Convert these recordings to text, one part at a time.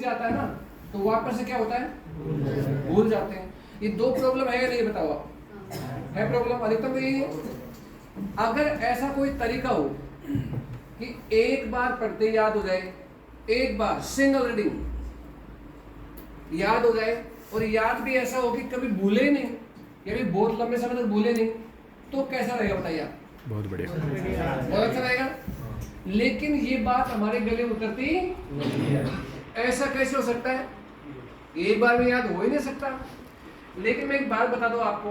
जाता है ना तो वापस से क्या होता है, भूल जाते हैं। ये दो प्रॉब्लम है या नहीं बताओ आप, है प्रॉब्लम अधिकतम तो यही है। अगर ऐसा कोई तरीका हो कि एक बार पढ़ते याद हो जाए, एक बार सिंगल रीडिंग याद हो जाए, और याद भी ऐसा हो कि कभी भूले ही नहीं या भी बहुत लंबे समय तक भूले नहीं, तो कैसा रहेगा बताइए आप? बहुत बढ़िया, बहुत अच्छा रहेगा। लेकिन ये बात हमारे गले उतरती, ऐसा कैसे हो सकता है? एक बार में याद हो ही नहीं सकता। लेकिन मैं एक बात बता दूं आपको,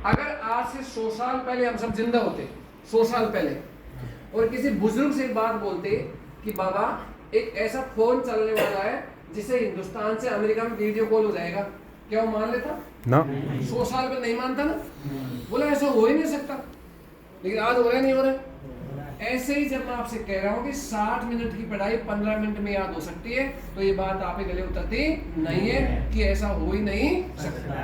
अगर आज से 100 साल पहले हम सब जिंदा होते, 100 साल पहले, और किसी बुजुर्ग से एक बात बोलते कि बाबा एक ऐसा फोन चलने वाला है जिसे हिंदुस्तान से अमेरिका में वीडियो कॉल हो जाएगा, क्या वो मान लेता ना? 100 साल पहले नहीं मानता ना, बोला ऐसा हो ही नहीं सकता। लेकिन आज हो रहा है, नहीं हो रहा है। ऐसे ही जब मैं आपसे कह रहा हूं कि 60 मिनट की पढ़ाई 15 मिनट में याद हो सकती है, तो ये बात आप ही गले उतरती नहीं है कि ऐसा हो ही नहीं सकता।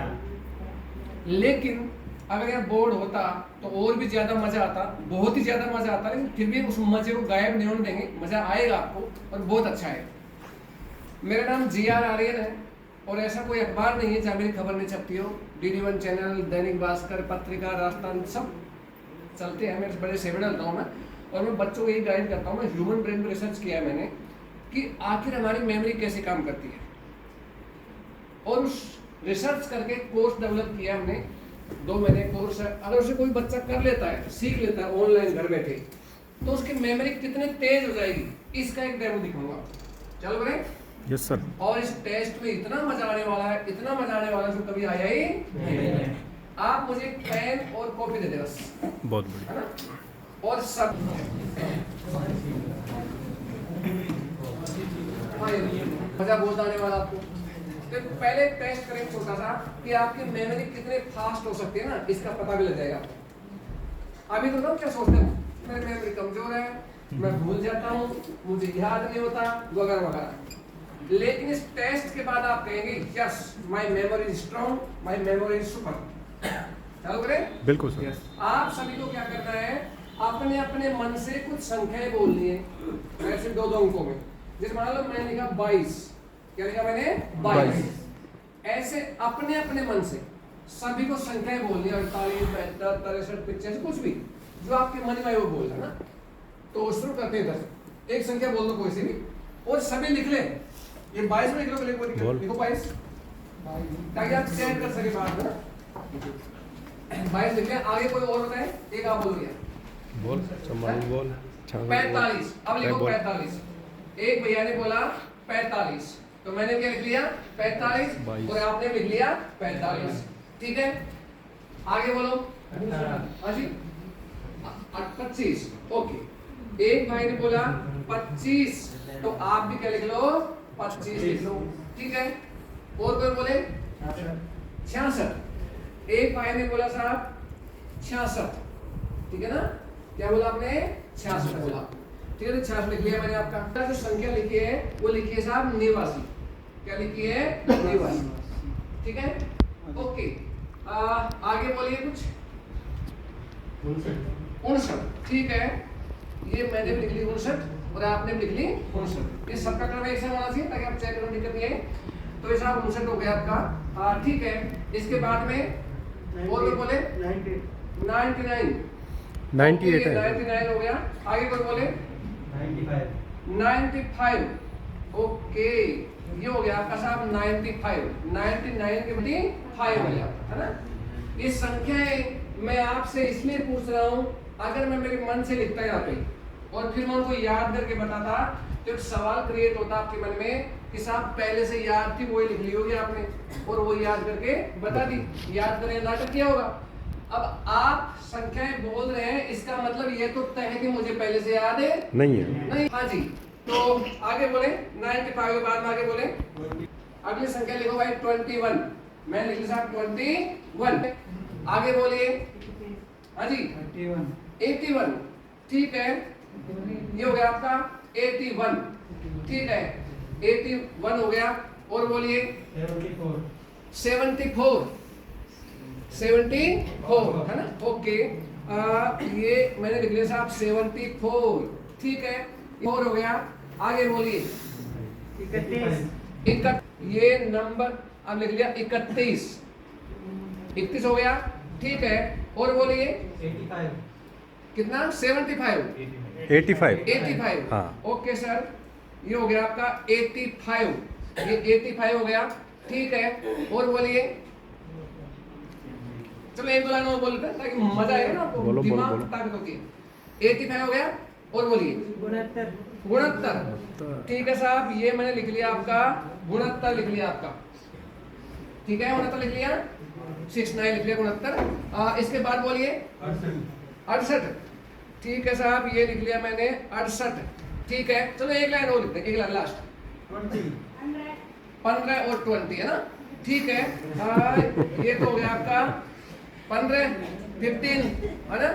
लेकिन अगर यह बोर्ड होता तो और भी ज्यादा मजा आता, बहुत ही ज्यादा मजा आता, लेकिन फिर भी उस मजे को गायब नहीं होने देंगे, मजा आएगा आपको और बहुत अच्छा है। मेरा नाम GR आर्यन है और ऐसा कोई अखबार नहीं है जहाँ मेरी खबर नहीं छपती हो। DD1 चैनल, दैनिक भास्कर, पत्रिका, राजस्थान सब चलते हैं। मेरे बड़े सेवा डालता हूँ मैं, और मैं बच्चों को यही गाइड करता हूँ। मैं ह्यूमन ब्रेन पर रिसर्च किया है मैंने कि आखिर हमारी मेमोरी कैसे काम करती है, और उस रिसर्च करके कोर्स डेवलप किया हमने। 2 महीने कोर्स है। अगर उसे कोई बच्चा कर लेता है, सीख लेता है ऑनलाइन घर बैठे, तो उसकी मेमोरी कितने तेज हो जाएगी, इसका एक डेमो दिखाऊंगा। चलो बड़े? Yes sir. और इस टेस्ट में इतना मजा आने वाला है, इतना मजा आने वाला है जो कभी आया ही नहीं। आप मुझे पेन और कॉपी दे दे बस। बहुत बढ़िया, है ना? और सब मजा बहुत आने वाला आपको। तो पहले टेस्ट करें छोटा सा कि आपकी मेमोरी कितने फास्ट हो सकती है ना, इसका पता भी लग जाएगा। अभी तो लोग क्या सोचते हैं, मेरी मेमोरी कमजोर है, मैं भूल जाता हूँ, मुझे याद नहीं होता, वगैरह वगैरह। लेकिन इस टेस्ट के बाद आप कहेंगे yes, my memory is strong, my memory is super. चलो करें? बिल्कुल सर। आप सभी को क्या करना है, अपने अपने मन से कुछ संख्याएं बोलनी है, वैसे 2-2 अंकों में। जैसे मान लो मैंने लिखा 22, क्या लिखा मैंने? 22। ऐसे अपने अपने मन से सभी को संख्याएं बोलनी है, 48, 72, 63, 65, कुछ भी जो आपके मन में आए वो बोलना ना। तो शुरू करते हैं 10, एक संख्या बोल दो कोई सी भी, और सभी लिख ले। ये 22 में लिख लो, लिखो 22, ताकि आप चेक कर सके बाद में। 22 लिख लिया, आगे कोई और बताए? एक आप बोल दिया, बोल सम्मान बोल। 45, अब लिखो 45। एक भैया ने बोला 45, तो मैंने क्या लिख लिया? 45, और आपने लिख लिया 45। ठीक है, आगे बोलो। हाँ जी, 25, ओके। एक भाई ने बोला 25, तो आप भी क्या लिख लो? 25 लिख लो। ठीक है, और कोई बोले 66। एक भाई ने बोला साहब 66, ठीक है ना? क्या बोला आपने? 66 बोला। ठीक है, तो 66 लिख लिया मैंने। आपका जो संख्या लिखी है वो लिखी है साहब 89। क्या लिखी है? 89। ठीक है, ओके। आगे बोलिए कुछ। 59, ठीक है, ये मैंने भी लिख ली 59 और आपने भी लिख ली 59। इस सबका क्रम एक समान होना चाहिए ताकि आप चेक करो, दिक्कत नहीं है। तो ये साहब 59 हो गया आपका। ठीक है, इसके बाद में और भी बोले 99, 99 हो गया। आगे कोई बोले 95, ओके, ये हो गया आपका साहब 95। 99 के बटी 5 हो गया, है ना? ये संख्याएं मैं आपसे इसलिए पूछ रहा हूं, अगर मैं मेरे मन से लिखता यहाँ पे और फिर मैं उनको याद करके बताता, तो एक सवाल क्रिएट होता आपके मन में कि साहब पहले से याद थी, वही लिख ली होगी आपने और वो याद करके बता दी। याद करें नाटक क्या होगा? अब आप संख्याएं बोल रहे हैं, इसका मतलब ये तो तय है कि मुझे पहले से याद है नहीं है। नहीं। हाँ जी, तो आगे बोले 95 के बाद में आगे बोले अगली संख्या लिखो भाई 21। मैं लिख साहब 21। आगे बोलिए। हाँ जी 81, ठीक है, ये हो गया आपका 81। ठीक है, 81 हो गया। और बोलिए 74, 74, है ना? ओके, ये मैंने लिख लिया साहब 74। ठीक है, 4 हो गया। आगे बोलिए ये नंबर अब लिख लिया 31 31 हो गया, ठीक है। और बोलिए 85 कितना 75 85 हाँ। ओके सर, ये हो गया आपका 85, ये 85 हो गया, ठीक है। और बोलिए, चलो एक दो लाइन और बोलते हैं ताकि मजा आएगा ना आपको, बोलो, दिमाग बोलो। ताकत होती है। 85 हो गया, और बोलिए 69, ठीक है साहब, ये मैंने लिख लिया आपका 69 लिख लिया आपका, ठीक है 69 लिख लिया, 69 लिख लिया 69। इसके बाद बोलिए 68, ठीक है साहब, ये लिख लिया मैंने 68, ठीक है। चलो एक लाइन और लिखते हैं, एक लाइन लास्ट 15 और 20 है ना, ठीक है। ये तो हो गया आपका 15 15 है ना,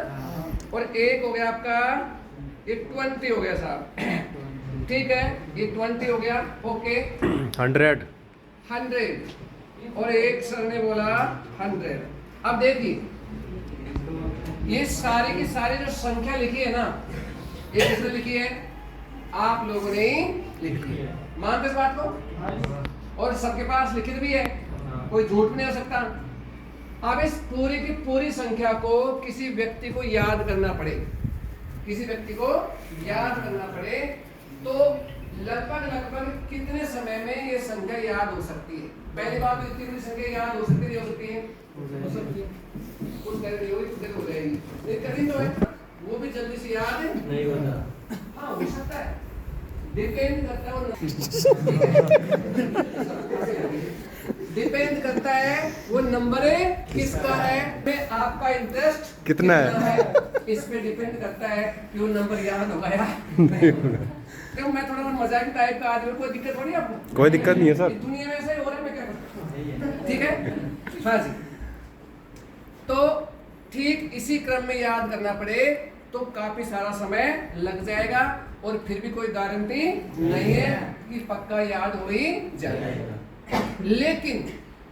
और एक हो गया आपका ये 20 हो गया साहब, ठीक है, ये 20 हो गया, ओके। 100 और एक सर ने बोला 100। अब देखिए ये सारी की सारी जो संख्या लिखी है ना, ये किसने लिखी है? आप लोगों ने ही लिखी है, मानते इस बात को? और सबके पास लिखित भी है, कोई झूठ नहीं हो सकता। अब इस पूरी की पूरी संख्या को किसी व्यक्ति को याद करना पड़े, किसी व्यक्ति को याद करना पड़े, तो लगभग कितने समय में ये संख्या याद हो सकती है? पहली बात तो इतनी बड़ी संख्या याद हो सकती है, नहीं हो सकती है? हो सकती है, कुछ देर नहीं होगी, कुछ देर हो जाएगी, नहीं कठिन तो है, वो भी जल्दी से याद नहीं होता। हाँ हो सकता है, डिपेंड करता है डिपेंड करता है वो नंबर है किसका है, में आपका इंटरेस्ट कितना है, इस पे डिपेंड करता है कि वो नंबर याद होगा या नहीं होगा। क्यों मैं थोड़ा मजाक टाइप का आदमी, कोई दिक्कत थोड़ी आपको? कोई दिक्कत नहीं है सर। दुनिया में ऐसा ही हो रहा है, मैं क्या करूं? ठीक है, हाँ जी। तो ठीक इसी क्रम में याद करना पड़े तो काफी सारा समय लग जाएगा, और फिर भी कोई गारंटी नहीं है कि पक्का याद हो ही जाएगा। लेकिन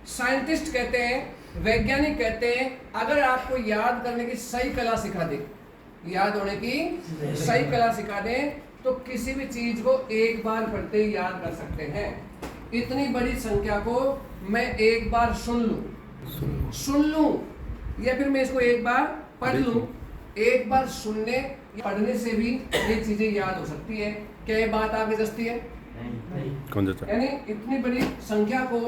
साइंटिस्ट कहते हैं, वैज्ञानिक कहते हैं, अगर आपको याद करने की सही कला सिखा दे, याद होने की सही कला सिखा दे, तो किसी भी चीज को एक बार पढ़ते ही याद कर सकते हैं। इतनी बड़ी संख्या को मैं एक बार सुन लूं या फिर मैं इसको एक बार पढ़ लूं, एक बार सुनने पढ़ने से भी ये चीजें याद हो सकती है। क्या ये बात आपकी जस्ती है? कौन सा? यानी इतनी बड़ी संख्या को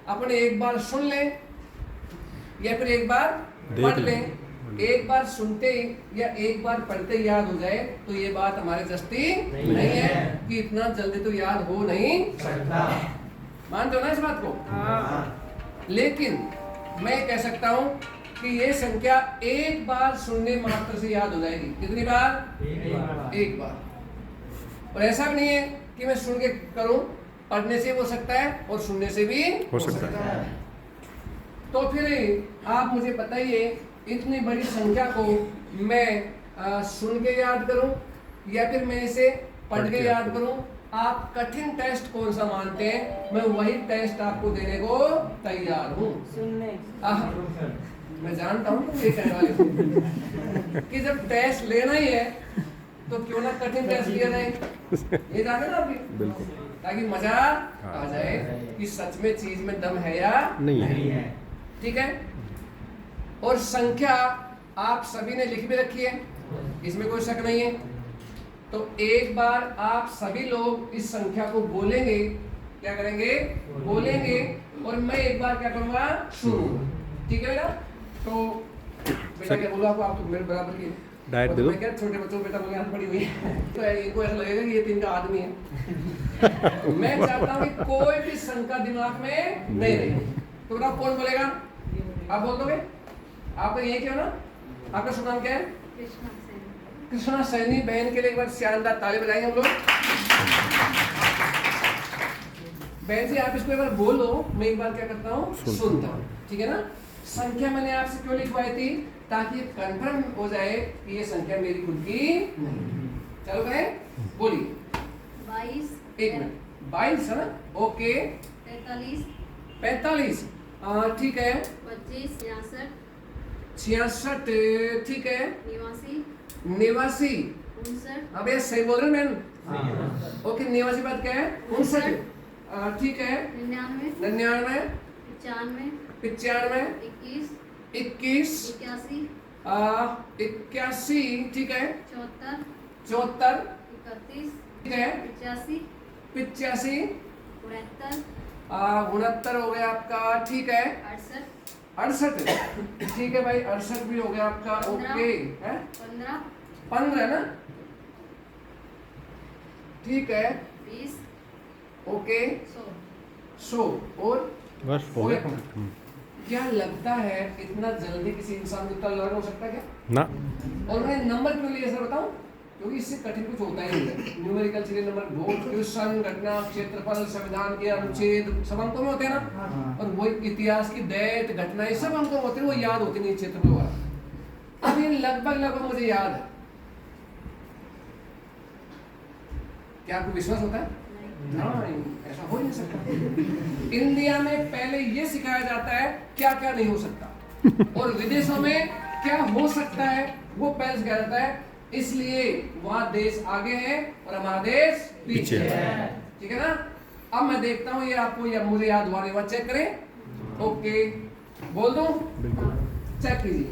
अपन एक बार सुन लें या फिर एक बार पढ़ लें, एक बार सुनते या एक बार पढ़ते याद हो जाए, तो ये बात हमारे जस्ती नहीं है कि इतना जल्दी तो याद हो नहीं सकता। मानते हो ना इस बात को? लेकिन मैं कह सकता हूं कि ये संख्या एक बार सुनने मात्र से याद हो जाएगी। कितनी बार? एक बार। और ऐसा भी नहीं है कि मैं सुन के करूं, पढ़ने से हो सकता है और सुनने से भी हो सकता है। तो फिर आप मुझे बताइए, इतनी बड़ी संख्या को मैं सुन के याद करूं या फिर मैं इसे पढ़ के याद करूं? आप कठिन टेस्ट कौन सा मानते हैं? मैं वही टेस्ट आपको देने को तैयार हूं। मैं जानता हूं ये कहने वाले कि जब टेस्ट लेना ही है तो क्यों ना कठिन टेस्ट लिया जाए, ये जानते ना आपकी, बिल्कुल, ताकि मजा आ जाए कि सच में चीज में दम है या नहीं है। ठीक है। और संख्या आप सभी ने लिख भी रखी है, इसमें कोई शक नहीं है। तो एक बार आप सभी लोग इस संख्या को बोलेंगे, क्या करेंगे? बोलेंगे, और मैं एक बार क्या करूंगा? सुनूंगा। ठीक है बेटा? तो बेटा क्या बोलो आपको, आप तो मेरे बराबर की डाइट दे दो। मैं क्या छोटे बच्चों को बेटा बोले हाथ पड़ी हुई है तो इनको ऐसा लगेगा कि ये तीन का आदमी है। मैं चाहता हूँ कि कोई भी शंका दिमाग में नहीं रहे। तो बेटा कौन बोलेगा? आप बोल दोगे? आपका यही क्या ना? आपका शुभ नाम क्या है? कृष्णा सैनी। बहन के लिए एक बार शानदार ताली बजाएंगे हम लोग। बहन जी आप इसको एक बार बोलो, मैं एक बार क्या करता हूँ? सुनता हूँ। ठीक है ना? संख्या मैंने आपसे क्यों लिखवाई थी? ताकि कंफर्म हो जाए कि ये संख्या मेरी खुद की नहीं। चलो बहन बोलिए। 22, एक मिनट, 22 है ना? ओके। 43, 45, ठीक है। 25, 66, 66, ठीक है। 89, 89, 59, अब ये सही बोल रहे हैं मैम? ओके, 89 बात क्या है? 59, ठीक है। 99, 99, 95, 95, 21, 21, 81, 81, ठीक है। 74, 74, 31, ठीक है। 85, 85, 69, 69 हो गया आपका, ठीक है। 68, 68, ठीक है भाई, 68 भी हो गया आपका, 15, ओके है। 15, 15 ना, ठीक है, 20, ओके। 100। 100 और बस हो गया। क्या लगता है इतना जल्दी किसी इंसान को इतना लर्न हो सकता है क्या? ना और मैं नंबर क्यों लिए सर बताऊं? क्योंकि इससे कठिन कुछ होता ही नहीं है। Numerical serial number, vote, question, घटना, क्षेत्रफल, संविधान के अनुच्छेद सब अंकों में होते हैं ना। और वो इतिहास की डेट, घटना, ये सब अंकों में होते हैं, वो याद होते नहीं क्षेत्रफल वाला। अब ये लगभग मुझे याद है। क्या आपको विश्वास होता है? नहीं, ऐसा हो ही नहीं सकता। इंडिया में पहले ये सिखाया जाता है क्या क्या नहीं हो सकता, और विदेशों में क्या हो सकता है वो पहले सिखाया जाता है। इसलिए वहां देश आगे है और हमारा देश पीछे है, ठीक है ना। अब मैं देखता हूँ ये आपको मुझे याद हुआ नहीं हुआ, चेक करें। ओके, बोल दूं? बिल्कुल। चेक कीजिए।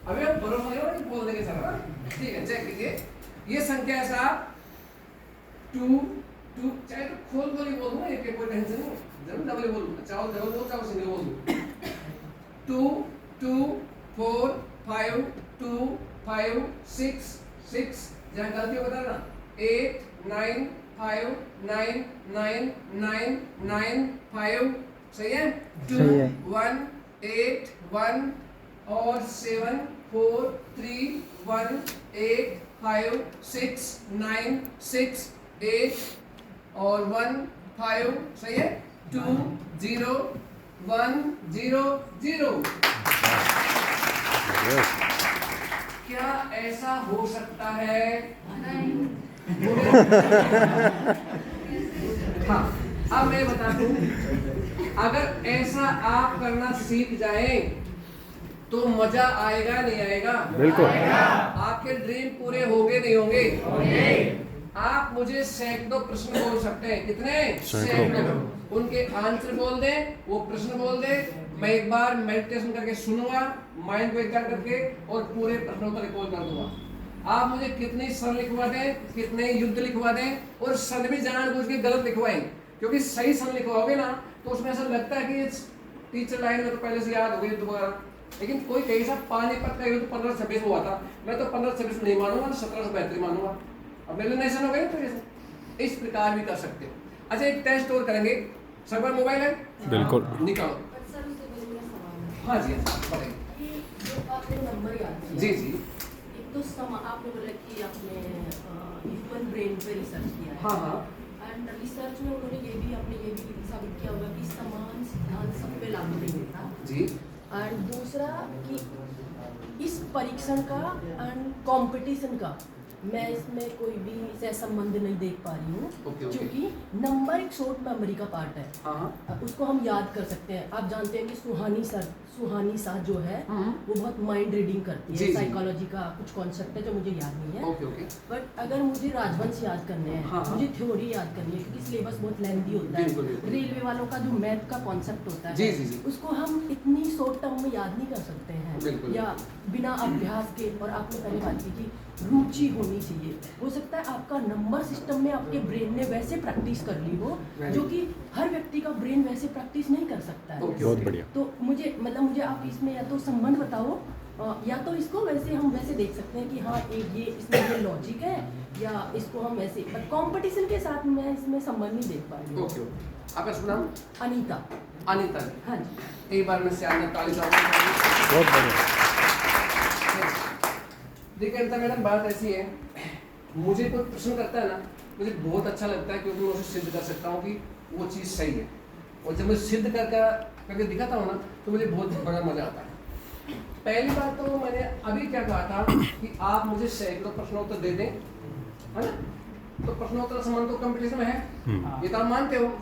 अभी आप भरोसा नहीं हो कि बोल देंगे सर, ठीक है। चेक कीजिए, ये संख्या है साहब 2, चाहे तो खोल ही बोल दूं, एक कोई टेंशन नहीं, जरूर डबल बोलूं, चाहे डबल बोल चाहे सिंगल बोल दूं। 2, 2, 4, 5, 2, 5, 6, जहाँ गलती हो बताना। 8, 9, 5, 9, 9, 9, 9, 5, सही है। 2, 1, 8, 1 और 7, 4, 3, 1, 8, 5, 6, 9, 6, 8 और 1, 5, सही है। 2, 0, 1, 0, 0। क्या ऐसा हो सकता है? हाँ, अब मैं बता दूं, अगर ऐसा आप करना सीख जाएं तो मजा आएगा नहीं आएगा? बिल्कुल। आपके ड्रीम पूरे होंगे नहीं होंगे? आप मुझे सैकड़ों प्रश्न बोल सकते हैं। कितने? सैकड़ों। उनके आंसर बोल दें, वो प्रश्न बोल दें, मैं एक बार मेडिटेशन करके सुनूंगा, माइंड को एकाग्र करके, और पूरे प्रश्नों को रिकॉल कर दूंगा। आप मुझे कितनी सन लिखवा दें, कितने युद्ध लिखवा दें, और सन भी जानबूझ के गलत लिखवाएं, क्योंकि सही सन लिखवाओगे ना तो उसमें ऐसा लगता है कि टीचर लाइन में तो पहले से याद हो गई दोबारा। लेकिन कोई कहीं सा पानीपत का युद्ध 1526 हुआ था, मैं तो 1526 नहीं मानूंगा, 1772 मानूंगा। अब मेरे नेशन हो गए तो इस प्रकार भी कर सकते हो। अच्छा, एक टेस्ट और करेंगे। सब पर मोबाइल है? बिल्कुल। निकालो। हाँ जी, बताइए। जो आपने नंबर याद किया, जी जी। एक तो आपने बोला कि आपने ह्यूमन ब्रेन पे रिसर्च किया है। हाँ हाँ। एंड रिसर्च में उन्होंने ये भी साबित किया होगा कि समान सिद्धांत सब पे लागू नहीं होता। जी। और दूसरा कि इस परीक्षण का एंड कंपटीशन का मैं इसमें कोई भी सहसंबंध नहीं देख पा रही हूँ, क्योंकि नंबर एक शॉर्ट मेमोरी का पार्ट है। उसको हम याद कर सकते हैं। आप जानते हैं कि सुहानी सा जो है वो बहुत माइंड रीडिंग करती है। साइकोलॉजी का कुछ कॉन्सेप्ट है जो मुझे याद नहीं है। बट अगर मुझे राजवंश याद करने हैं, मुझे थ्योरी याद करनी है, क्योंकि सिलेबस बहुत लेंथी होता है। रेलवे वालों का जो मैथ का कॉन्सेप्ट होता है, उसको हम इतनी शॉर्ट टर्म में याद नहीं कर सकते हैं, या बिना अभ्यास के। और आपने पहले बात की कि रुचि होनी चाहिए। हो सकता है आपका नंबर सिस्टम में आपके ब्रेन ने वैसे प्रैक्टिस कर ली हो, जो कि हर व्यक्ति का ब्रेन वैसे प्रैक्टिस नहीं कर सकता है। बहुत बढ़िया। तो मुझे आप इसमें या तो संबंध बताओ, या तो इसको वैसे हम वैसे देख सकते हैं कि हाँ ये इसमें ये लॉजिक है, या इसको हम वैसे। बट कंपटीशन के साथ मैं इसमें संबंध नहीं देख पा रही हूँ। आपका शुभ नाम? अनीता। अनीता जी। हाँ जी। एक बार मैं से ताली बहुत बढ़िया। देखिए अनीता मैडम, बात ऐसी है, मुझे कोई प्रश्न करता है ना, मुझे बहुत अच्छा लगता है, क्योंकि मैं उसे सिद्ध कर सकता हूँ कि वो चीज़ सही है। और जब मैं सिद्ध करके दिखाता हूँ ना, तो मुझे बहुत बड़ा मजा आता है। पहली बात तो मैंने अभी क्या कहा था कि आप मुझे सैकड़ों प्रश्नोत्तर दे दें, है ना। तो प्रश्नोत्तर संबंध तो कंपटीशन में है, ये तो आप मानते हो।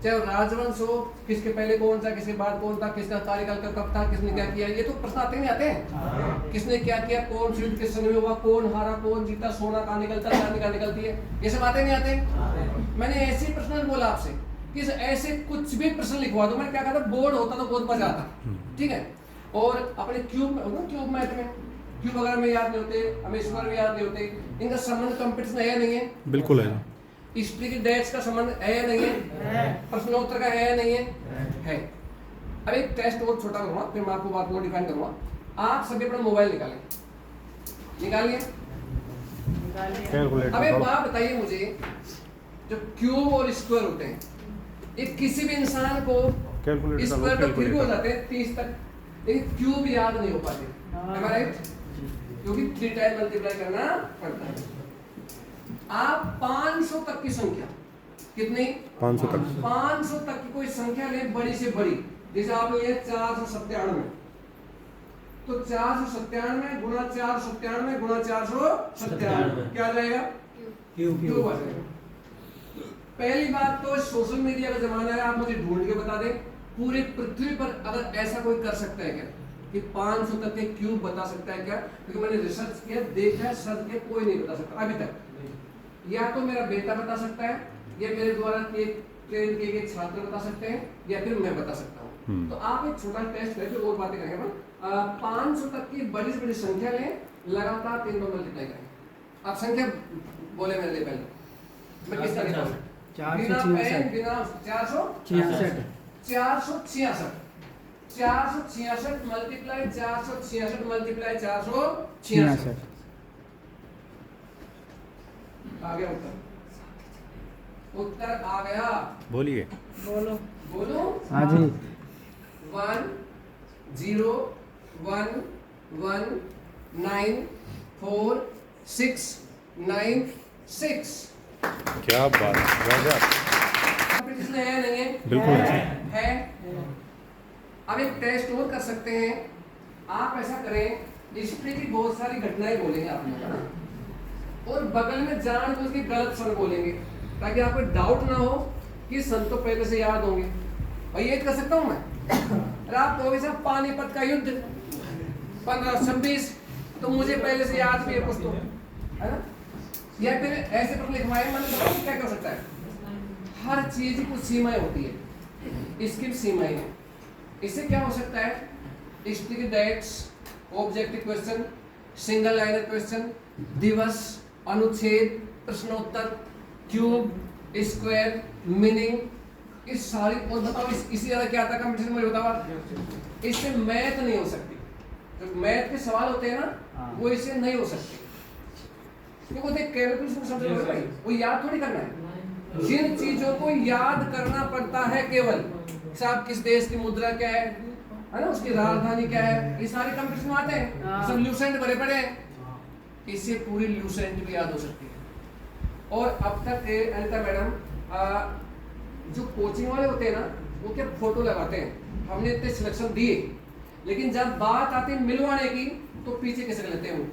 चाहे राजवंश हो, किसके पहले कौन सा, किसके बाद कौन था, किसका कार्यकाल कब था, किसने क्या किया, ये तो प्रश्न आते नहीं आते हैं। किसने क्या किया, कौन सी युद्ध किस समय हुआ, कौन हारा, कौन जीता, सोना कहाँ निकलता, चांदी कहाँ निकलती है, ये सब आते नहीं आते। मैंने ऐसे प्रश्न बोला आपसे कि ऐसे कुछ भी प्रश्न लिखवा दो। मैंने क्या कहा था, बोर्ड होता तो बहुत मजा आता, ठीक है। और अपने क्यूब मैथ में क्यूब वगैरह में याद नहीं होते, हमें स्क्वायर में याद नहीं होते, इनका संबंध कंपटीशन है या नहीं है? बिल्कुल है। हिस्ट्री की डेट्स का संबंध है या नहीं है? प्रश्नोत्तर का है या नहीं है? है। अब एक टेस्ट और छोटा करूंगा, फिर मैं आपको बात मॉडिफाई करूंगा। आप सभी अपना मोबाइल निकालिए, निकालिए। अब एक बात बताइए मुझे, जो क्यूब और स्क्वायर होते हैं, ये किसी भी इंसान को स्क्वायर तो फिर भी हो जाते हैं 30 तक, लेकिन क्यूब याद नहीं हो पाते, am I right? क्योंकि 3 टाइम मल्टीप्लाई करना पड़ता है। आप 500 तक की संख्या, कितनी? 500 तक। 500 तक की कोई संख्या ले, बड़ी से बड़ी, जैसे आप ये 497, तो 497 गुणा 497 गुणा 497 क्या आ जाएगा? क्यूब आ जाएगा। पहली बात तो सोशल मीडिया का जमाना है, आप मुझे ढूंढ के बता दें पूरी पृथ्वी पर अगर ऐसा कोई कर सकता है क्या कि 500 तक के क्यूब बता सकता है क्या? क्योंकि मैंने रिसर्च किया, देखा, सर्च किया, कोई नहीं बता सकता अभी तक। या तो मेरा बेटा बता सकता है, या मेरे द्वारा ट्रेन किए गए छात्र बता सकते हैं, या फिर मैं बता सकता हूँ। तो आप एक छोटा टेस्ट करके और बातें करेंगे अपन। 500 तक की बड़ी से बड़ी संख्या लें, लगातार 3 बार मल्टीप्लाई करें। आप संख्या बोले मेरे लिए पहले, मैं किस तरह का 466 मल्टीप्लाई 466 मल्टीप्लाई 466 आ गया उत्तर आ गया। बोलिए। बोलो। हाँ जी। 1 0 1 1 9 4 6 9 6। क्या बात है, कंपटीशन है नहीं है? बिल्कुल है। अब एक टेस्ट और कर सकते हैं। आप ऐसा करें, हिस्ट्री की बहुत सारी घटनाएं बोलेंगे आप लोग, है ना, और बगल में जानबूझ के गलत सन बोलेंगे, ताकि आपको डाउट ना हो कि सन तो पहले से याद होंगे। और ये कर सकता हूँ मैं। अरे आप कहोगे साहब पानीपत का युद्ध 1526, तो मुझे पहले से याद भी है कुछ तो, है ना। या फिर ऐसे प्रश्न लिखवाए, मैंने बताया क्या कर सकता है। हर चीज की कुछ सीमाएं होती है, इसकी भी सीमाएं हैं। इससे क्या हो सकता है, हिस्ट्री के dates, objective question, single liner question, दिवस, अनुच्छेद, प्रश्नोत्तर, क्यूब, स्क्वायर, मीनिंग, इस सारी। और बताओ इसी तरह क्या आता है कंपटीशन, मुझे बताओ। इससे मैथ नहीं हो सकती, जो मैथ के सवाल होते हैं ना, वो इससे नहीं हो सकते, क्योंकि कैलकुलेशन समझ लो भाई, वो याद थोड़ी करना है। जिन चीजों को याद करना पड़ता है केवल, साहब किस देश की मुद्रा क्या है ना, उसकी राजधानी क्या है, ये सारे कंपटीशन आते हैं, सब ल्यूसेंट भरे पड़े हैं। इससे पूरी ल्यूसेंट भी याद हो सकती है। और अब तक अनिता मैडम, जो कोचिंग वाले होते हैं ना, वो क्या फोटो लगाते हैं, हमने इतने सिलेक्शन दिए, लेकिन जब बात आती है मिलवाने की, तो पीछे कैसे लेते हैं वो।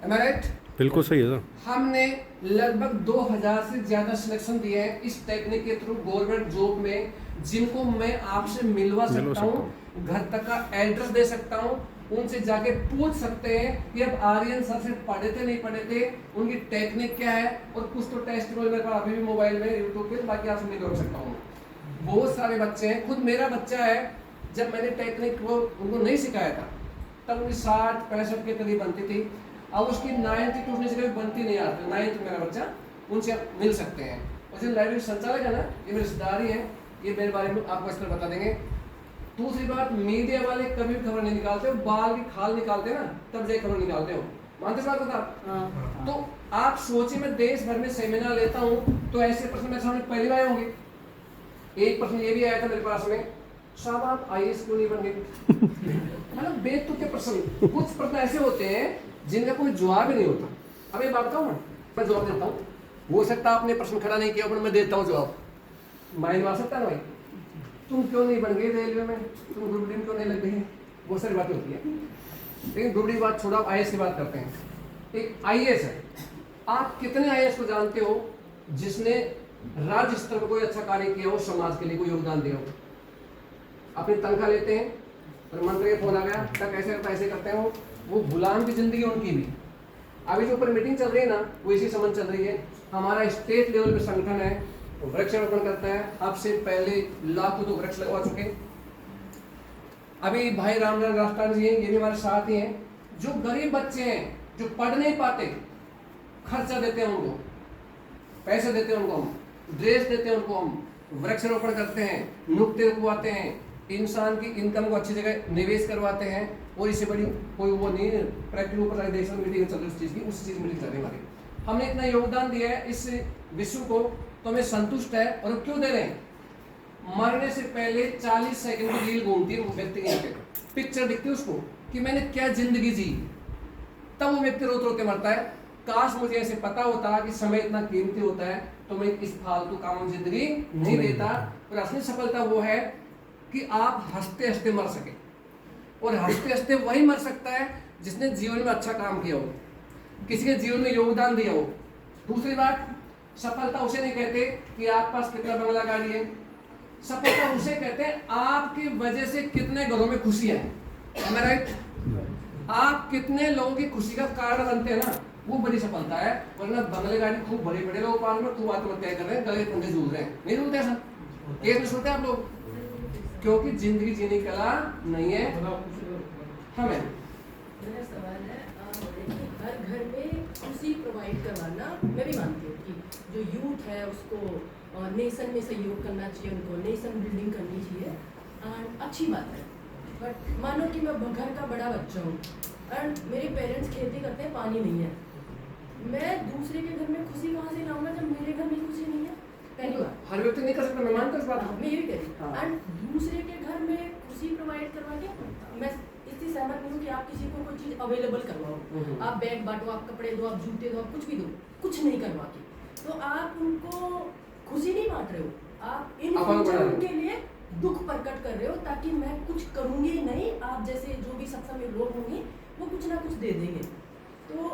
Am I right? बिल्कुल सही है सर। हमने लगभग 2000 से ज्यादा सिलेक्शन दिए हैं इस टेक्निक के थ्रू गवर्नमेंट जॉब में, जिनको मैं आपसे मिलवा सकता हूँ, घर तक का एड्रेस दे सकता हूँ, उनसे जाके पूछ सकते हैं कि अब आर्यन सर से पढ़े थे नहीं पढ़े थे, उनकी टेक्निक क्या है। और कुछ तो टेस्ट मेरे पास अभी भी मोबाइल में यूट्यूब पे, बाकी आपसे मिल सकता हूँ। बहुत सारे बच्चे हैं, खुद मेरा बच्चा है, जब मैंने टेक्निक को उनको नहीं सिखाया था, तब उनकी 60-65 के करीब बनती थी। अब उसकी 9th ट्यूशन से कभी बनती नहीं आती, 9th मेरा बच्चा, उनसे आप मिल सकते हैं। और जो लाइब्रेरी संचालक है ना, ये मेरे रिश्तेदारी है, ये मेरे बारे में आपको इस तरह बता देंगे। दूसरी बात, मीडिया वाले कभी भी खबर नहीं निकालते, बाल की खाल निकालते हैं ना, तब जाके खबर निकालते हो, मानते बात होता। तो आप सोचिए, मैं देश भर में सेमिनार लेता हूँ, तो ऐसे प्रश्न मेरे सामने पहली बार होंगे। एक प्रश्न ये भी आया था मेरे पास में, साहब आप IAS क्यों नहीं बन गए। मतलब बेतुके प्रश्न, कुछ प्रश्न ऐसे होते हैं जिनका कोई जवाब ही नहीं होता। अब ये बात बताऊँ, मैं जवाब देता हूँ, हो सकता आपने प्रश्न खड़ा नहीं किया, पर मैं देता हूँ जवाब। माइंड में आ सकता है ना भाई, तुम क्यों नहीं बन गए रेलवे में, तुम ग्रुप डी में क्यों नहीं लग गए, बहुत सारी बातें होती है। लेकिन ग्रुप डी की बात छोड़ा, IAS की बात करते हैं। एक IAS है, आप कितने IAS को जानते हो जिसने राज्य स्तर पर कोई अच्छा कार्य किया हो, समाज के लिए कोई योगदान दिया हो। अपनी तनख्वाह लेते हैं, प्रधानमंत्री का फोन आ गया, क्या कैसे पैसे करते हैं वो गुलाम की जिंदगी उनकी भी। अभी जो ऊपर मीटिंग चल रही है ना, वो इसी संबंध चल रही है। हमारा स्टेट लेवल पे संगठन है, वृक्षारोपण करता है। आपसे पहले लाखों तो वृक्ष लगवा चुके। अभी भाई रामलाल राष्ट्रान जी हैं, ये भी हमारे साथ ही हैं। जो गरीब बच्चे हैं, जो पढ़ नहीं पाते, खर्चा देते हैं उनको, पैसे देते हैं उनको, हम ड्रेस देते हैं उनको, हम वृक्षारोपण करते हैं, नुक्ते रुकवाते हैं, इंसान की इनकम को अच्छी जगह निवेश करवाते हैं। और इससे बड़ी कोई वो नहीं है। प्रैक्टिकल ऊपर नेशनल मीटिंग चल रही उस चीज़ की, उस चीज़ मीटिंग चल रही हमारी। हमने इतना योगदान दिया है इस विश्व को, तो हमें संतुष्ट है। और हम क्यों दे रहे हैं? मरने से पहले 40 सेकंड की रील घूमती है वो व्यक्ति के यहाँ पे, पिक्चर दिखती है उसको कि मैंने क्या जिंदगी जी, तब वो व्यक्ति रोते रोते मरता है। काश मुझे ऐसे पता होता कि समय इतना कीमती होता है तो मैं इस फालतू काम में जिंदगी नहीं देता। और असली सफलता वो है कि आप हंसते हंसते मर सके। और हंसते हंसते वही मर सकता है जिसने जीवन में अच्छा काम किया हो, किसी के जीवन में योगदान दिया हो। दूसरी बात, सफलता उसे नहीं कहते कि आप पास कितना बंगला गाड़ी है। सफलता उसे कहते हैं आपकी वजह से कितने घरों में खुशियां है। Am I right? आप कितने लोगों की खुशी का कारण बनते हैं ना, वो बड़ी सफलता है। वरना बंगले गाड़ी खूब बड़े बड़े लोग पास में खूब आत्महत्या कर रहे हैं, गले ठंडे झूल रहे हैं। नहीं झूलते ऐसा? केस में सुनते आप लोग? क्योंकि जिंदगी जीने की कला नहीं है हमें। मेरा सवाल है, देखिए हर घर में खुशी प्रोवाइड करवाना मैं भी मानती हूँ कि जो यूथ है उसको नेशन में सहयोग करना चाहिए, उनको नेशन बिल्डिंग करनी चाहिए, एंड अच्छी बात है। बट मानो कि मैं घर का बड़ा बच्चा हूँ एंड मेरे पेरेंट्स खेती करते हैं, पानी नहीं है, मैं दूसरे के घर में खुशी कहाँ से लाऊंगा जब मेरे घर में खुशी नहीं है? पहली बात, हर व्यक्ति नहीं कर सकता, मैं मानता हूं इस बात को। मैं ये भी कह रही हूँ। एंड दूसरे के घर में खुशी प्रोवाइड करवा के मैं इससे सहमत नहीं हूँ कि आप किसी को कोई चीज़ अवेलेबल करवाओ। आप बैग बांटो, आप कपड़े दो, आप जूते दो, आप कुछ भी दो, कुछ नहीं करवा के तो आप उनको खुशी नहीं बांट रहे हो, आप इन फ्यूचर उनके लिए दुख प्रकट कर रहे हो ताकि मैं कुछ करूँगी नहीं, आप जैसे जो भी सत्संग में लोग होंगे वो कुछ ना कुछ दे देंगे। तो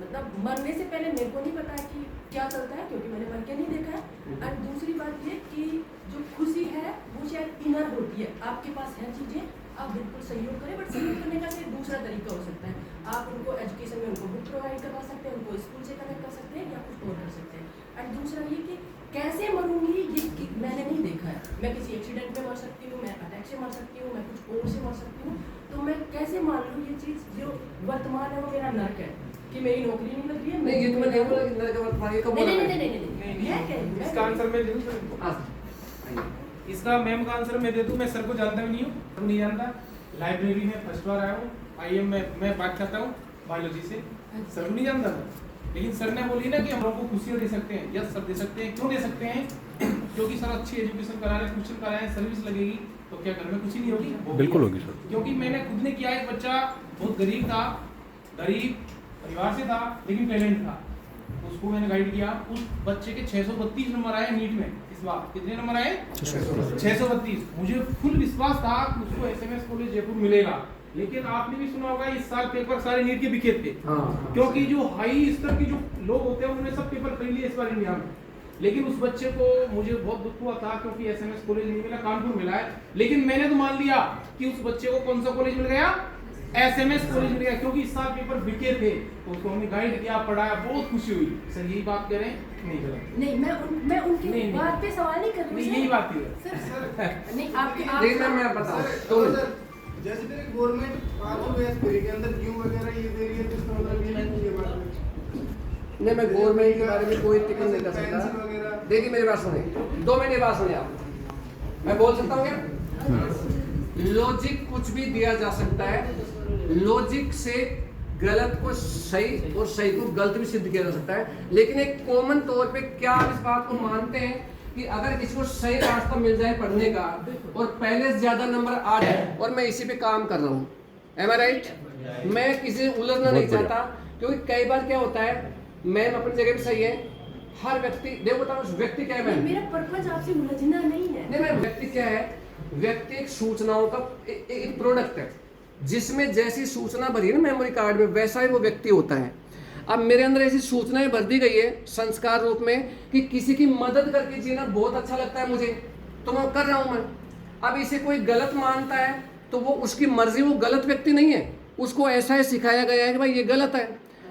मतलब मरने से पहले मेरे को नहीं पता है कि क्या चलता है, क्योंकि मैंने मर के नहीं देखा है। और दूसरी बात ये कि जो खुशी है वो शायद इनर होती है, आपके पास है चीज़ें, आप बिल्कुल सहयोग करें, बट सहयोग करने का सिर्फ दूसरा तरीका हो सकता है। आप उनको एजुकेशन में उनको बुक प्रोवाइड करवा सकते हैं, उनको स्कूल से कनेक्ट कर सकते हैं या कुछ और कर सकते हैं। और दूसरा ये कि कैसे मरूंगी ये मैंने नहीं देखा है। मैं किसी एक्सीडेंट में मर सकती हूँ, मैं अटैक से मर सकती हूँ, मैं कुछ और से मर सकती हूँ। तो मैं कैसे मान लूँ ये चीज़ जो वर्तमान है वो मेरा नर्क है कि मेरी नौकरी नहीं लग रही है। नहीं, ये तो मैं नहीं बोला कि नर्क है वर्तमान, ये कब बोला? नहीं, इसका आंसर मैं दे दूं? इसका मैम का आंसर मैं दे दूं। मैं सर को जानता भी नहीं हूँ, सर नहीं जानता। लाइब्रेरी में फर्स्ट बार आया हूँ, IIM में मैं बात करता हूँ बायोलॉजी से, सर को नहीं जानता था। लेकिन सर ने बोली ना कि हम लोगों को खुशियाँ दे सकते हैं। यस सर दे सकते हैं। क्यों दे सकते हैं? क्योंकि सर अच्छी एजुकेशन करा रहे हैं, ट्यूशन करा रहे हैं, सर्विस लगेगी तो क्या घर में खुशी नहीं होगी? बिल्कुल होगी सर। क्योंकि मैंने खुद ने किया, एक बच्चा बहुत गरीब था, गरीब परिवार से था लेकिन टैलेंट था, उसको मैंने गाइड किया। उस बच्चे के 632 नंबर आए नीट में इस बार। कितने नंबर आए? 632। मुझे फुल विश्वास था कि उसको SMS कॉलेज जयपुर मिलेगा। लेकिन आपने भी सुना होगा इस साल पेपर सारे नीट के बिके थे। क्योंकि जो हाई स्तर के जो लोग होते हैं उन्होंने सब पेपर खरीद लिए इस बार इंडिया में। लेकिन उस बच्चे को मुझे बहुत दुख हुआ था क्योंकि SMS कॉलेज नहीं मिला, कानपुर मिला है। लेकिन मैंने तो मान लिया कि उस बच्चे को कौन सा कॉलेज मिल गया? SMS कॉलेज मिल गया, क्योंकि इस साल पेपर बिके थे। तो उसको हमने गाइड किया, पढ़ाया, बहुत खुशी हुई। सर यही बात कह रहे हैं? नहीं गलत। नहीं, मैं उनकी नहीं, बात पे सवाल नहीं कर रही हूँ। यही बात थी सर नहीं, आपके देखिए मैं बताऊं तो जैसे गवर्नमेंट 5 फ्री के अंदर क्यों वगैरह ये दे रही है, तो इसका मतलब ये नहीं है बात में। नहीं, मैं गवर्नमेंट के बारे में कोई टिप्पणी नहीं कर सकता। देखिए मेरी बात सुनिए, 2 मिनट की बात सुनिए आप। मैं बोल सकता हूँ क्या? लॉजिक कुछ भी दिया जा सकता है, लॉजिक से गलत को सही और सही को गलत भी सिद्ध किया जा सकता है। लेकिन एक कॉमन तौर पे क्या आप इस बात को मानते हैं कि अगर किसी को सही रास्ता मिल जाए पढ़ने का और पहले से ज्यादा नंबर आ जाए और मैं इसी पे काम कर रहा हूँ, एम आई राइट? मैं किसी से उलझना नहीं चाहता, क्योंकि कई बार क्या होता है, मैं अपनी जगह पे सही है, हर व्यक्ति देखो बताओ व्यक्ति क्या है। मेरा पर्पस आपसे उलझना नहीं है। नहीं, मैं व्यक्ति क्या है, व्यक्ति एक सूचनाओं का एक प्रोडक्ट है, जिसमें जैसी सूचना भरी है ना मेमोरी कार्ड में, वैसा ही वो व्यक्ति होता है। अब मेरे अंदर ऐसी सूचनाएं भर दी गई है संस्कार रूप में कि किसी की मदद करके जीना बहुत अच्छा लगता है मुझे, तो मैं कर रहा हूं मैं। अब इसे कोई गलत मानता है तो वो उसकी मर्जी, वो गलत व्यक्ति नहीं है, उसको ऐसा ही सिखाया गया है कि भाई ये गलत है।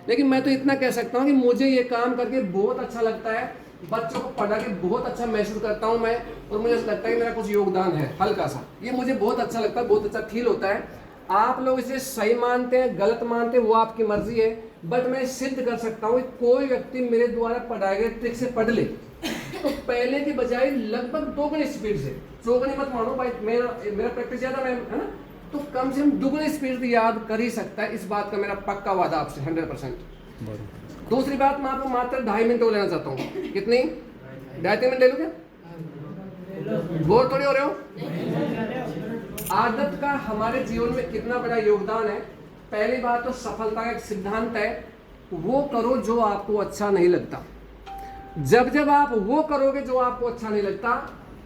लेकिन मैं तो इतना कह सकता हूँ कि मुझे ये काम करके बहुत अच्छा लगता है, बच्चों को पढ़ा के बहुत अच्छा महसूस करता हूँ मैं, और मुझे ऐसा लगता है कि मेरा कुछ योगदान है हल्का सा, ये मुझे बहुत अच्छा लगता है, बहुत अच्छा फील होता है। आप लोग इसे सही मानते हैं गलत मानते हैं वो आपकी मर्जी है, बट मैं सिद्ध कर सकता हूँ कोई व्यक्ति मेरे द्वारा पढ़ाए गए ट्रिक से पढ़ ले तो पहले की बजाय लगभग 2 गुनी स्पीड से, 4 गुनी मत मानो भाई, मेरा प्रैक्टिस ज्यादा है ना, तो कम से कम 2 गुनी स्पीड से याद कर ही सकता है। इस बात का मेरा पक्का वादा आपसे 100%। दूसरी बात, मैं आपको मात्र 2.5 मिनट लेना चाहता हूँ। कितनी? 2.5 मिनट ले लो क्या? बोर थोड़ी हो रहे हो? आदत का हमारे जीवन में कितना बड़ा योगदान है। पहली बात तो सफलता का एक सिद्धांत है, वो करो जो आपको अच्छा नहीं लगता। जब जब आप वो करोगे जो आपको अच्छा नहीं लगता,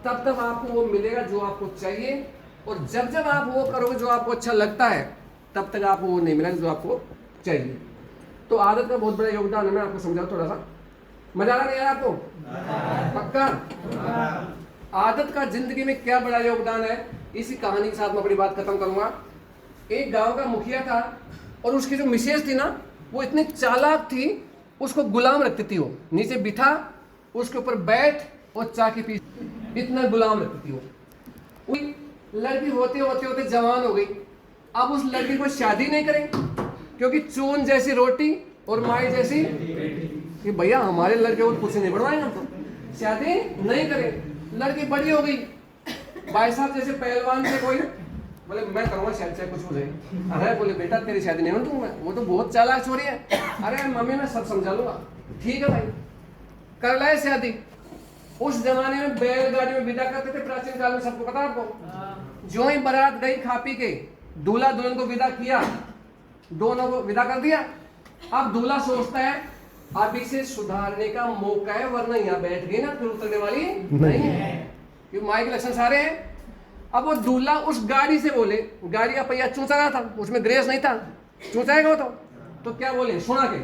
तब तब आपको वो मिलेगा जो आपको चाहिए, और जब जब आप वो करोगे जो आपको अच्छा लगता है, तब तक आपको वो नहीं मिलेगा जो आपको चाहिए। तो आदत का बहुत बड़ा योगदान है। मैं आपको समझाऊं थोड़ा सा, मजा आ रहा नहीं आया आपको? पक्का? आदत का जिंदगी में क्या बड़ा योगदान है, इसी कहानी के साथ मैं अपनी बात खत्म करूंगा। एक गांव का मुखिया था, और उसकी जो मिसेज थी ना, वो इतनी चालाक थी, उसको गुलाम रखती थी। वो नीचे बिठा, उसके ऊपर बैठ और चाय के पी, इतना गुलाम रखती थी वो। लड़की होते होते होते जवान हो गई। अब उस लड़की को शादी नहीं करें, क्योंकि चून जैसी रोटी और माई जैसी, कि भैया हमारे लड़के को कुछ नहीं बढ़वाएंगे, हम तो शादी नहीं करें। लड़की बड़ी हो गई, भाई साहब जैसे पहलवान से कोई बोले मैं करूँगा शायद चाहे कुछ हो जाए, अरे बोले बेटा तेरी शादी नहीं दूंगा, वो तो बहुत चालाक छोरी है। अरे मम्मी मैं सब समझा लूंगा, ठीक है भाई कर लाए शादी। उस जमाने में बैलगाड़ी में विदा करते थे प्राचीन काल में, सबको पता आपको। जो ही बारात गई खा पी के, दूल्हा दुल्हन को विदा किया, दोनों को विदा कर दिया। अब दूल्हा सोचता है अब इसे सुधारने का मौका है, वरना यहाँ बैठ गई ना फिर उतरने वाली नहीं है, क्योंकि माई के लक्षण सारे हैं। अब वो दूल्हा उस गाड़ी से बोले, गाड़ी का पहिया चूचा रहा था, उसमें ग्रेस नहीं था, चूचाएगा वो तो क्या बोले सुना के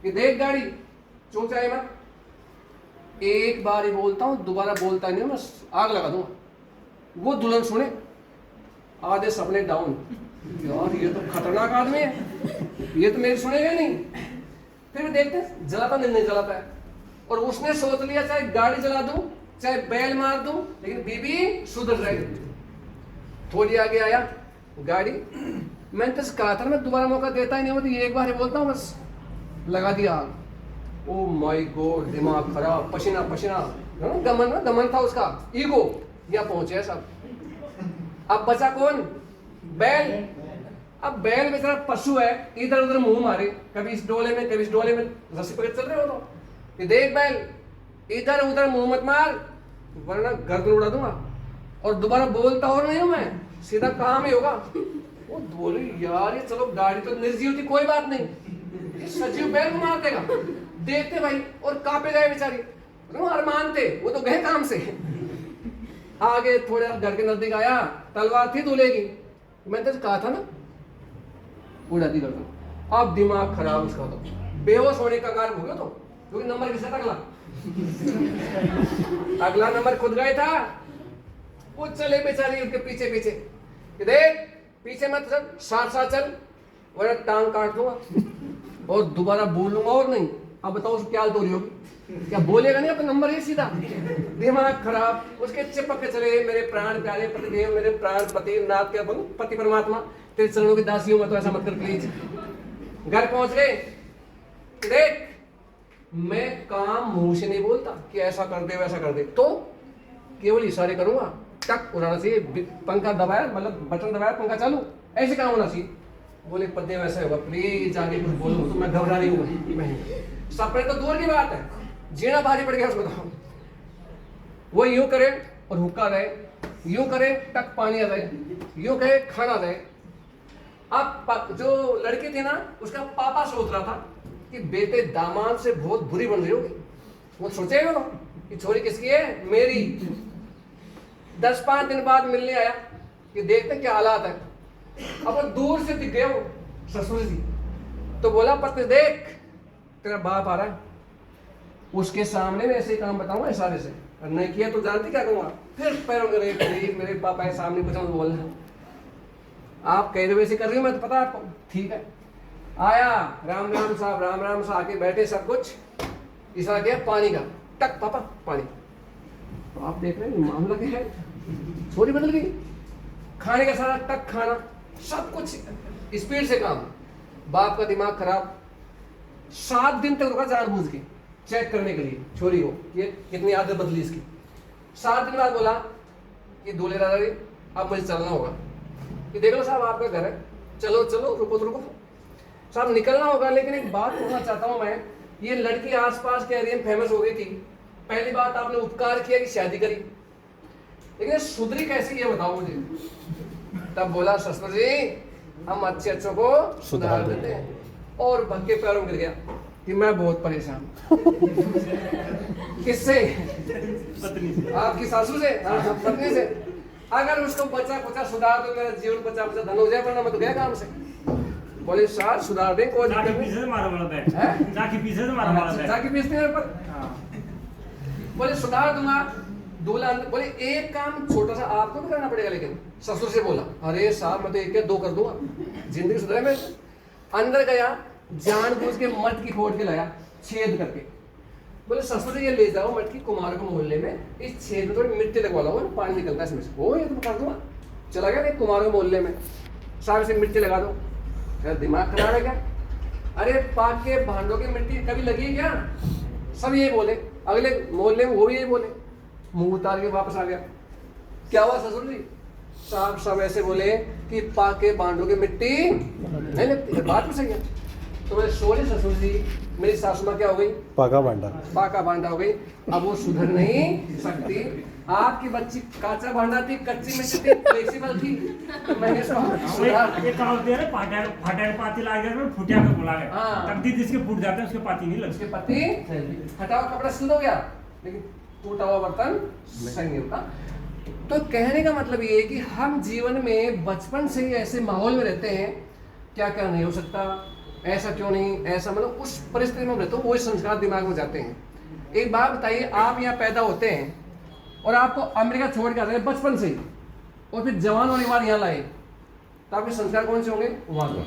कि देख गाड़ी चूचाए मत, एक बार ही बोलता हूँ दोबारा बोलता नहीं हूँ, मैं आग लगा दूंगा। वो दुल्हन सुने, आधे सपने डाउन, यार ये तो खतरनाक आदमी है, ये तो मेरी सुनेगा नहीं। फिर देखते जलाता नहीं जलाता है, और उसने सोच लिया चाहे गाड़ी जला दूं चाहे बैल मार दूं, लेकिन बीबी सुधर जाएगी। थोड़ी आगे आया गाड़ी, मैंने तो कहा था मैं दोबारा मौका देता ही नहीं हूं, तो ये एक बार ही बोलता हूँ बस, लगा दिया आग। ओ माय गॉड, दिमाग खराब, पसीना पसीना, गमन था उसका, ईगो यहाँ पहुंचे सब। अब बचा कौन? बैल। अब बैल बेचारा पशु है, इधर उधर मुंह मारे, कभी इस डोले में कभी इस डोले में, रस्सी पकड़ चल रहे हो तो देख बैल इधर उधर मुंह मत मार, वरना गर्दन उड़ा दूंगा। और दोबारा बोलता और नहीं हूं मैं, सीधा काम ही होगा। वो बोले यार ये चलो गाड़ी तो निर्जीव थी कोई बात नहीं, ये सजीव बैल को मार देगा। देखते भाई और कांपे गए बेचारी, अरमान थे वो तो गए काम से। आगे थोड़ा घर के नजदीक आया, तलवार थी दूल्हे की, मैंने तो कहा था ना उड़ा दी गर्दन। अब दिमाग खराब उसका, तो बेहोश होने का कारण हो गया, तो क्योंकि नंबर किसका था अगला नंबर खुद गए था। वो चले बेचारी उनके पीछे पीछे, देख पीछे मत चल, साथ साथ चल वरना टांग काट दूंगा और दोबारा बोलूंगा और नहीं। अब बताओ उसको क्या हालत हो रही होगी, क्या बोलेगा नहीं, अपना नंबर ही सीधा। दिमाग खराब, उसके चिपक के चले मेरे प्राण प्यारे पतिदेव, मेरे प्राण पति नाथ के पति परमात्मा, तेरे चरणों की दासी हूं मैं, तो ऐसा मत कर प्लीज। घर पहुंच गए, देख मैं काम मुंह से नहीं बोलता कि ऐसा कर दे वैसा कर दे, तो केवल इशारे करूंगा, टक उड़ाना चाहिए, पंखा दबाया मतलब बटन दबाया पंखा चालू, ऐसे काम होना चाहिए। बोले पद्य वैसा होगा, प्लीज आगे कुछ बोलो तो मैं घबरा रही हूँ। सपने तो दूर की बात है, जीना भारी पड़ गया उसको। तो वो यूं करे और हुक्का रहे, यूं करे टक पानी आ जाए, यूं कहे खाना जाए। अब जो लड़की थी ना, उसका पापा सोच रहा था कि बेटे दामाद से बहुत बुरी बन रही होगी। वो सोचेगा ना कि छोरी किसकी है, मेरी। 10-5 दिन बाद मिलने आया कि देखते क्या हालात है। अब वो दूर से दिख गए वो ससुर जी, तो बोला पति देख तेरा बाप आ रहा है। उसके सामने में ऐसे ही काम बताऊंगा इशारे से, और नहीं किया तो जानती क्या कहूंगा, फिर पैरों मेरे पापा के सामने कुछ मत बोलना। आप कह रहे वैसे कर रही हो, मैं तो पता आपको, ठीक है। आया राम राम साहब, राम राम साहब आके बैठे, सब कुछ इशारा किया पानी का, टक पापा पानी। तो आप देख रहे हैं मामला क्या है, छोरी बदल गई। खाने का सारा टक खाना, सब कुछ स्पीड से काम। बाप का दिमाग खराब, 7 दिन तक रुका जानबूझ के चेक करने के लिए छोरी को, ये कितनी आदत बदली इसकी। 7 दिन बाद बोला कि दूल्हे राजा जी अब मुझे चलना होगा, कि देख लो साहब आपका घर है, चलो चलो रुको तो रुको साहब, निकलना होगा। लेकिन एक बात कहना चाहता हूँ मैं, ये लड़की आसपास के एरिया में फेमस हो गई थी। पहली बात आपने उपकार किया कि शादी करी, लेकिन सुधरी कैसी ये बताओ मुझे। तब बोला ससुर जी हम अच्छे अच्छों को सुधार देते हैं, और भक्के पैरों गिर गया कि मैं बहुत परेशान। किससे? आपकी सासू से, पत्नी से। अगर उसको बचा कुचा सुधार तो मेरा जीवन बचा कुचा धन हो जाए, वरना मैं तो गया काम से। बोले सार सुधार दे, कोई दिक्कत नहीं। जाके पीसते हैं पर। बोले सुधार दूंगा। दूल्हा बोले एक काम छोटा सा आपको भी करना पड़ेगा, लेकिन ससुर से बोला अरे साहब मैं तो एक या 2 कर दूंगा, जिंदगी सुधरे में। अंदर गया, जानबूझ के मटकी फोड़ के लाया, छेद करके। बोले ससुर ये ले जाओ मटकी कुमार के मोहल्ले में, इस छेद में थोड़ी मिट्टी लगवा लो, पानी निकलता है इसमें से। वो ये तो कर दूंगा। चला गया कुमार के मोहल्ले में, साहब से मिट्टी लगा दो। यार दिमाग खराब है क्या? अरे पाक के भांडों की मिट्टी कभी लगी क्या? सब ये बोले। अगले मोहल्ले में वो भी यही बोले। मुंह उतार के वापस आ गया। क्या हुआ ससुर जी? साहब सब ऐसे बोले कि पाके भांडों की मिट्टी नहीं लगती। बात भी सही है। तो मैं सोरे ससुर जी, मेरी सासू माँ क्या हो गई? पाका भांडा, पाका भांडा हो गई। अब वो सुधर नहीं सकती। आपकी बच्ची काचा भांडा थी, कच्ची मिट्टी थी, फ्लेक्सिबल थी। तो मैंने सुधार ये कहावत है रे, फाटा पाती लाग गया तो फुटिया का बोला है। तकदीर जिसके फूट जाते हैं उसके पाती नहीं लगती। उसके पति हटा हुआ कपड़ा सिल हो गया, लेकिन टूटा हुआ बर्तन सही नहीं होता। तो कहने का मतलब ये है कि हम जीवन में बचपन से ही ऐसे माहौल में रहते हैं, क्या क्या नहीं हो सकता, ऐसा क्यों नहीं, ऐसा मतलब उस परिस्थिति में रहते हो, वो संस्कार दिमाग में जाते हैं। एक बात बताइए, आप यहाँ पैदा होते हैं और आपको अमेरिका छोड़ के आते हैं बचपन से ही, और फिर जवान होने के बाद यहाँ लाए, तो आपके संस्कार कौन से होंगे? वहाँ के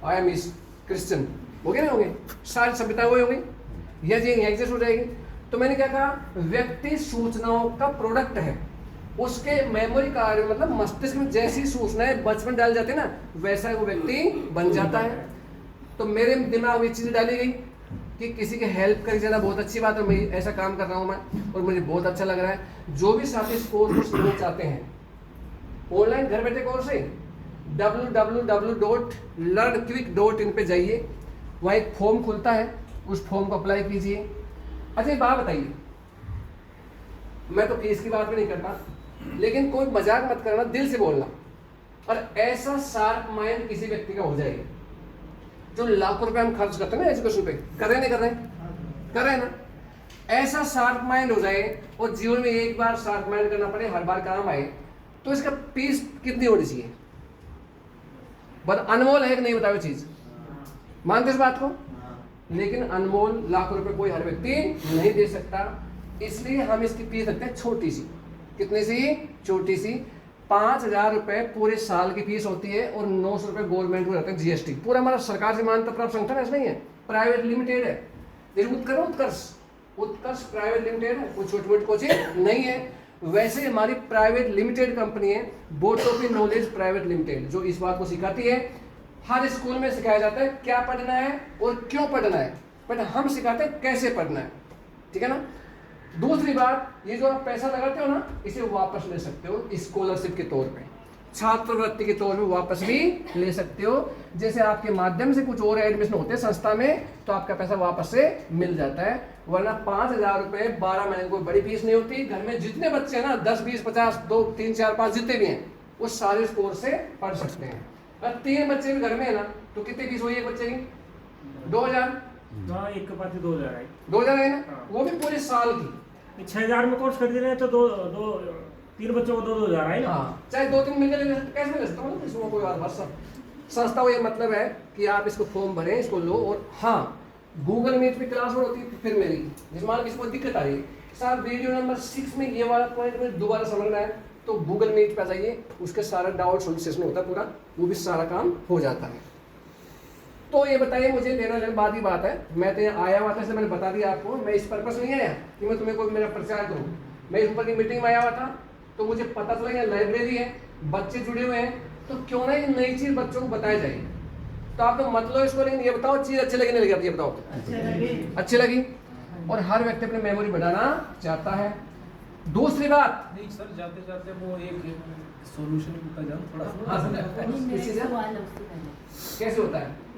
आई एम इस क्रिश्चियन हो गए, नहीं होंगे? सारी सभ्यता वही होगी, यह जी एग्जिस्ट हो जाएगी। तो मैंने क्या कहा, व्यक्ति सूचनाओं का प्रोडक्ट है। उसके मेमोरी कार्ड मतलब मस्तिष्क में जैसी सूचनाएं बचपन डाल जाती है ना, वैसा वो व्यक्ति बन जाता है। तो मेरे दिमाग में चीज़ डाली गई कि किसी की हेल्प करके जाना बहुत अच्छी बात है, मैं ऐसा काम कर रहा हूँ मैं, और मुझे बहुत अच्छा लग रहा है। जो भी साथी इस कोर्स को सीखना चाहते हैं, ऑनलाइन घर बैठे कोर्स है, www.learnquick.in पे जाइए, वहाँ एक फॉर्म खुलता है, उस फॉर्म को अप्लाई कीजिए। अच्छा एक बात बताइए, मैं तो फीस की बात भी नहीं करता, लेकिन कोई मजाक मत करना, दिल से बोलना। और ऐसा शार्प माइंड किसी व्यक्ति का हो जाएगा जो लाखों रुपए हम खर्च करते हैं ना एजुकेशन पे, कर रहे नहीं कर रहे? कर रहे हैं ना? ऐसा शार्प माइंड हो जाए और जीवन में एक बार शार्प माइंड करना पड़े, हर बार काम आए, तो इसका फीस कितनी होनी चाहिए? बहुत अनमोल है कि नहीं बताओ चीज, मानते इस बात को? लेकिन अनमोल लाखों रुपए कोई हर व्यक्ति नहीं दे सकता, इसलिए हम इसकी फीस रखते हैं छोटी सी। कितनी सी? छोटी सी। 5,000 रुपए पूरे साल की फीस होती है, और 900 रुपए गवर्नमेंट को रहते हैं जीएसटी। पूरा हमारा सरकार से मान्यता प्राप्त संगठन ऐसा नहीं है, प्राइवेट लिमिटेड है। उत्कर्ष प्राइवेट लिमिटेड है, कोई छोटी मोटी कोचिंग नहीं है। वैसे हमारी प्राइवेट लिमिटेड कंपनी है बोटोपी नॉलेज प्राइवेट लिमिटेड, जो इस बात को सिखाती है। हर स्कूल में सिखाया जाता है क्या पढ़ना है और क्यों पढ़ना है, बट हम सिखाते हैं कैसे पढ़ना है। ठीक है ना? दूसरी बात, ये जो आप पैसा लगाते हो ना, इसे वापस ले सकते हो स्कॉलरशिप के तौर पे, छात्रवृत्ति के तौर पे वापस भी ले सकते हो। जैसे आपके माध्यम से कुछ और एडमिशन होते हैं संस्था में, तो आपका पैसा वापस से मिल जाता है। वरना 5,000 रुपए 12 महीने कोई बड़ी फीस नहीं होती। घर में जितने बच्चे हैं ना, 10, 20, 50, 2, 3, 4, 5 जितने भी हैं, वो सारे कोर्स से पढ़ सकते हैं। अगर 3 बच्चे भी घर में है ना, तो कितनी फीस हुई एक बच्चे की? 2,000। एक का पाती 2,000 है। 2,000 है ना, वो भी पूरे साल की। 6,000 में कोर्स खरीद रहे हैं तो 3 बच्चों को 2,000 है ना। हाँ, चाहे 2-3 मिल जाए, कैसे मिल सकता हूँ, इसमें कोई और बस संस्था को ये मतलब है कि आप इसको फॉर्म भरें, इसको लो। और हाँ, गूगल मीट पे क्लास होती है फिर मेरी, जिसमें किसी को दिक्कत आ रही है, साहब वीडियो नंबर 6 में ये वाला पॉइंट में दोबारा समझना है, तो गूगल मीट पे जाइए, उसके सारा डाउट सोल्यूशन होता है पूरा, वो भी सारा काम हो जाता है। तो ये बताइए, मुझे लेना लेना बाद की बात है, मैं तो यहाँ आया हुआ था, इसलिए मैंने बता दिया आपको। मैं इस पर्पस नहीं आया कि मैं तुम्हें कोई मेरा प्रचार करूँ। मैं इस ऊपर की मीटिंग में आया हुआ था, तो मुझे पता चला यहाँ लाइब्रेरी है, बच्चे जुड़े हुए हैं, तो क्यों ना ये नई चीज़ बच्चों को बताई जाए। तो आप तो मत लो इसको, लेकिन ये बताओ चीज़ अच्छी लगी नहीं लगी, आप ये बताओ। अच्छी लगी, और हर व्यक्ति अपनी मेमोरी बढ़ाना चाहता है। दूसरी बात, नहीं सर, जाते जाते वो एक सॉल्यूशन का जाओ थोड़ा। हाँ सर, नहीं, मेरा किसी से सवाल है उससे पहले। कैसे होता है?